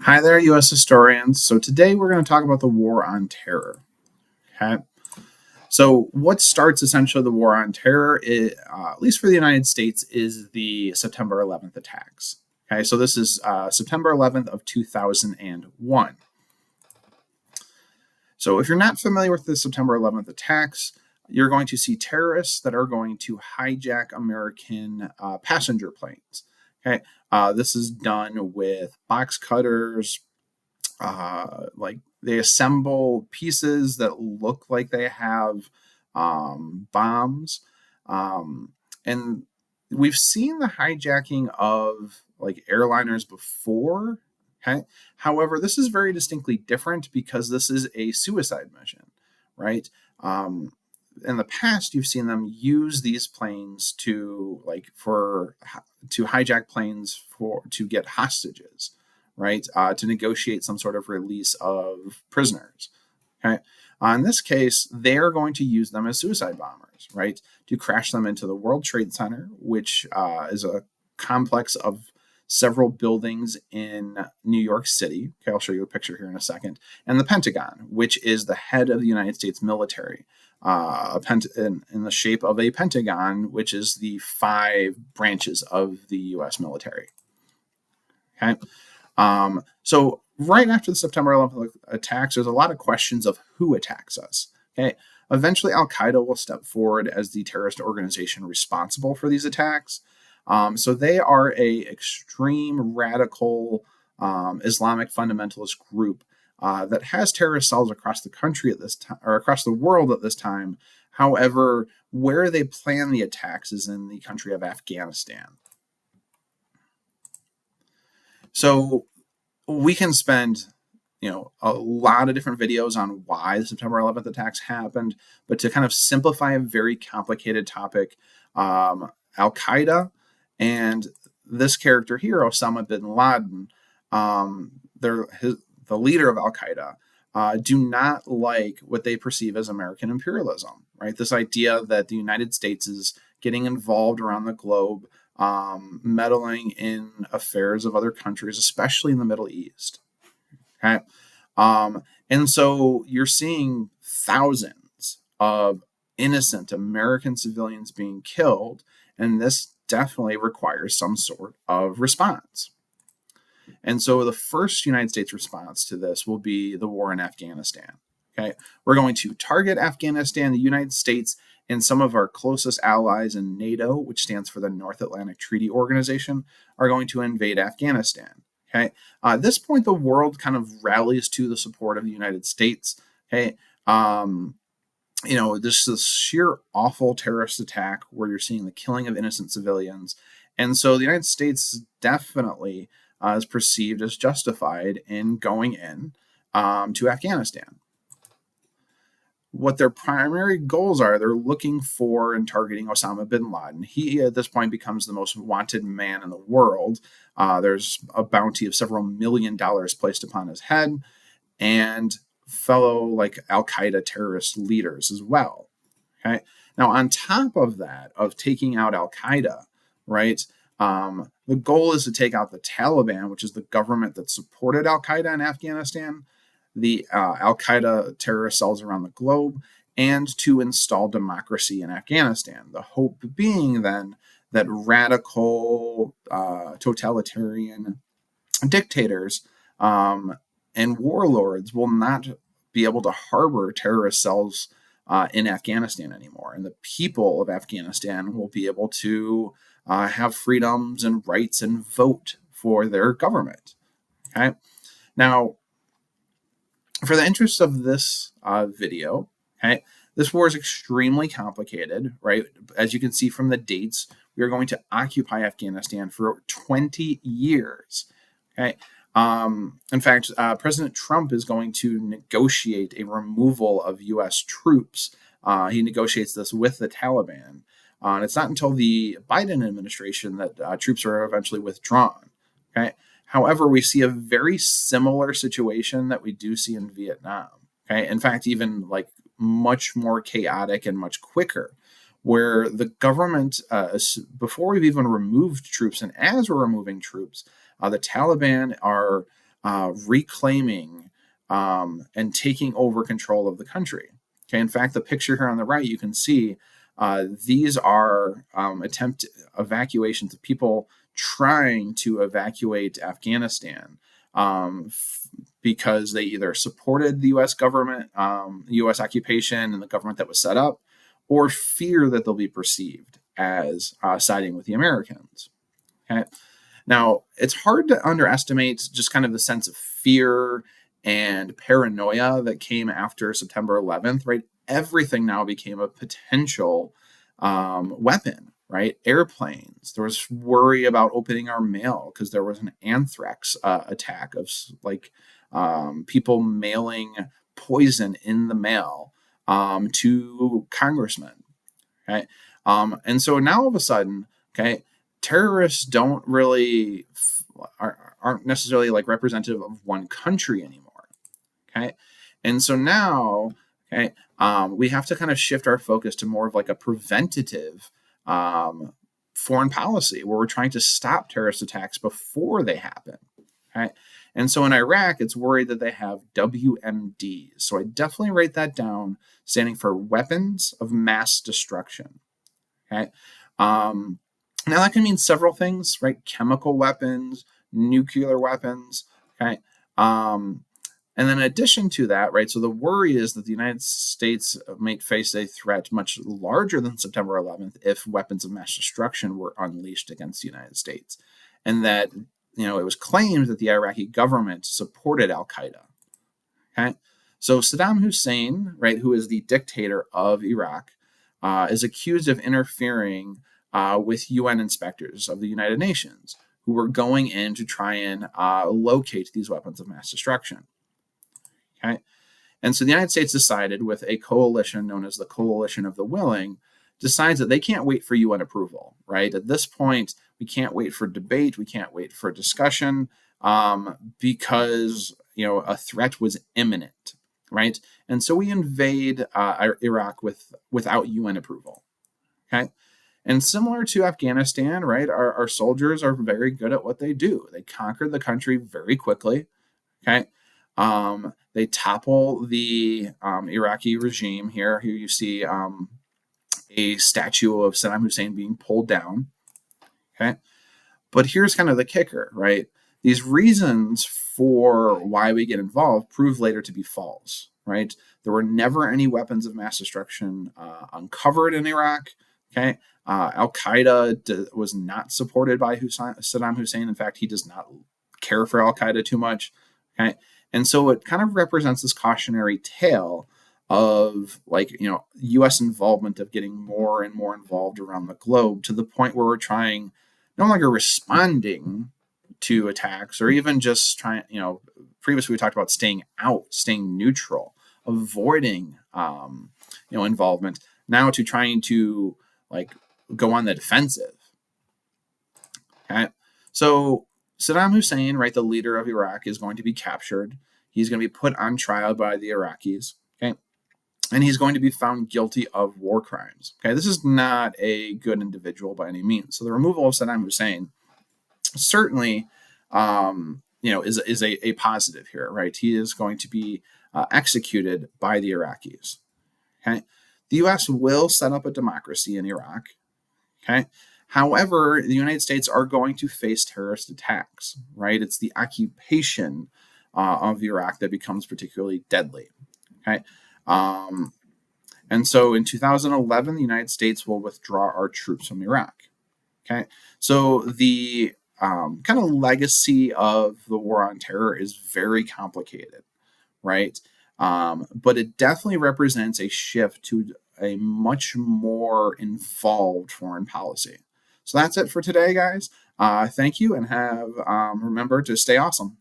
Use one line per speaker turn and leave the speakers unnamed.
Hi there, U.S. historians. So today we're going to talk about the War on Terror. Okay. So what starts essentially the War on Terror, at least for the United States, is the September 11th attacks. Okay. So this is September 11th of 2001. So if you're not familiar with the September 11th attacks, you're going to see terrorists that are going to hijack American passenger planes. Okay. This is done with box cutters, like they assemble pieces that look like they have bombs, um, and we've seen the hijacking of like airliners before. Okay, however, this is very distinctly different because this is a suicide mission, right? Um, in the past, you've seen them use these planes to to hijack planes for to get hostages, right? To negotiate some sort of release of prisoners. Okay. In this case, they're going to use them as suicide bombers, right? To crash them into the World Trade Center, which is a complex of several buildings in New York City. Okay, I'll show you a picture here in a second. And the Pentagon, which is the head of the United States military, in the shape of a pentagon, which is the five branches of the U.S. military. Okay. So right after the September 11th attacks, there's a lot of questions of who attacks us. Okay. Eventually, Al Qaeda will step forward as the terrorist organization responsible for these attacks. So they are a extreme radical Islamic fundamentalist group that has terrorist cells across the country at this time, or across the world at this time. However, where they plan the attacks is in the country of Afghanistan. So we can spend a lot of different videos on why the September 11th attacks happened, but to kind of simplify a very complicated topic, Al Qaeda and this character here, Osama bin Laden, the leader of Al Qaeda, do not like what they perceive as American imperialism, right? This idea that the United States is getting involved around the globe, meddling in affairs of other countries, especially in the Middle East. Okay. And so you're seeing thousands of innocent American civilians being killed, and this definitely requires some sort of response. And so the first United States response to this will be the war in Afghanistan. Okay. We're going to target Afghanistan, the United States, and some of our closest allies in NATO, which stands for the North Atlantic Treaty Organization, are going to invade Afghanistan. Okay. At this point, the world kind of rallies to the support of the United States. Okay. This is sheer awful terrorist attack where you're seeing the killing of innocent civilians. And so the United States definitely is perceived as justified in going in to Afghanistan. What their primary goals are, they're looking for and targeting Osama bin Laden. He, at this point, becomes the most wanted man in the world. There's a bounty of several $1 million placed upon his head, and fellow like Al Qaeda terrorist leaders as well. Okay. Now, on top of that, of taking out Al Qaeda, right? The goal is to take out the Taliban, which is the government that supported Al Qaeda in Afghanistan, the Al Qaeda terrorist cells around the globe, and to install democracy in Afghanistan. The hope being then that radical totalitarian dictators and warlords will not be able to harbor terrorist cells in Afghanistan anymore. And the people of Afghanistan will be able to have freedoms and rights and vote for their government. Okay. Now, for the interest of this video, okay, this war is extremely complicated, right? As you can see from the dates, we are going to occupy Afghanistan for 20 years. Okay. In fact, President Trump is going to negotiate a removal of U.S. troops. He negotiates this with the Taliban. And it's not until the Biden administration that troops are eventually withdrawn. Okay. However, we see a very similar situation that we do see in Vietnam. Okay. In fact, even like much more chaotic and much quicker, where the government, before we've even removed troops and as we're removing troops, the Taliban are reclaiming and taking over control of the country. Okay, in fact, the picture here on the right, you can see these are attempt evacuations of people trying to evacuate Afghanistan because they either supported the U.S. government, U.S. occupation, and the government that was set up, or fear that they'll be perceived as siding with the Americans. Okay. Now, it's hard to underestimate just kind of the sense of fear and paranoia that came after September 11th, right? Everything now became a potential weapon, right? Airplanes. There was worry about opening our mail because there was an anthrax attack of people mailing poison in the mail to congressmen, okay? And so now all of a sudden, okay, terrorists don't really aren't necessarily like representative of one country anymore. Okay, and so now, okay, we have to kind of shift our focus to more of like a preventative foreign policy where we're trying to stop terrorist attacks before they happen. Okay, and so in Iraq, it's worried that they have WMDs. So I definitely write that down, standing for weapons of mass destruction. Okay. Now that can mean several things, right? Chemical weapons, nuclear weapons, okay? And then in addition to that, right, so the worry is that the United States might face a threat much larger than September 11th if weapons of mass destruction were unleashed against the United States. And that, it was claimed that the Iraqi government supported al-Qaeda, okay? So Saddam Hussein, right, who is the dictator of Iraq, is accused of interfering with UN inspectors of the United Nations who were going in to try and locate these weapons of mass destruction. Okay, and so the United States decided, with a coalition known as the Coalition of the Willing, decides that they can't wait for UN approval. Right at this point, we can't wait for debate, we can't wait for discussion, because a threat was imminent. Right, and so we invade Iraq without UN approval. Okay. And similar to Afghanistan, right, our soldiers are very good at what they do. They conquer the country very quickly. Okay. They topple the Iraqi regime here. Here you see a statue of Saddam Hussein being pulled down. Okay. But here's kind of the kicker, right? These reasons for why we get involved prove later to be false, right? There were never any weapons of mass destruction uncovered in Iraq. Okay. Al-Qaeda was not supported by Saddam Hussein. In fact, he does not care for Al-Qaeda too much. Okay. And so it kind of represents this cautionary tale of U.S. involvement, of getting more and more involved around the globe, to the point where we're trying, no longer responding to attacks, or even just trying, previously we talked about staying out, staying neutral, avoiding, involvement, now to trying to go on the defensive. Okay. So Saddam Hussein, right, the leader of Iraq, is going to be captured. He's going to be put on trial by the Iraqis. Okay. And he's going to be found guilty of war crimes. Okay. This is not a good individual by any means. So the removal of Saddam Hussein certainly, is a positive here, right? He is going to be executed by the Iraqis. Okay. The U.S. will set up a democracy in Iraq. Okay. However, the United States are going to face terrorist attacks, right? It's the occupation of Iraq that becomes particularly deadly. Okay. And so in 2011, the United States will withdraw our troops from Iraq. Okay. So the kind of legacy of the war on terror is very complicated, right? But it definitely represents a shift to a much more involved foreign policy. So that's it for today, guys. Thank you, and remember to stay awesome.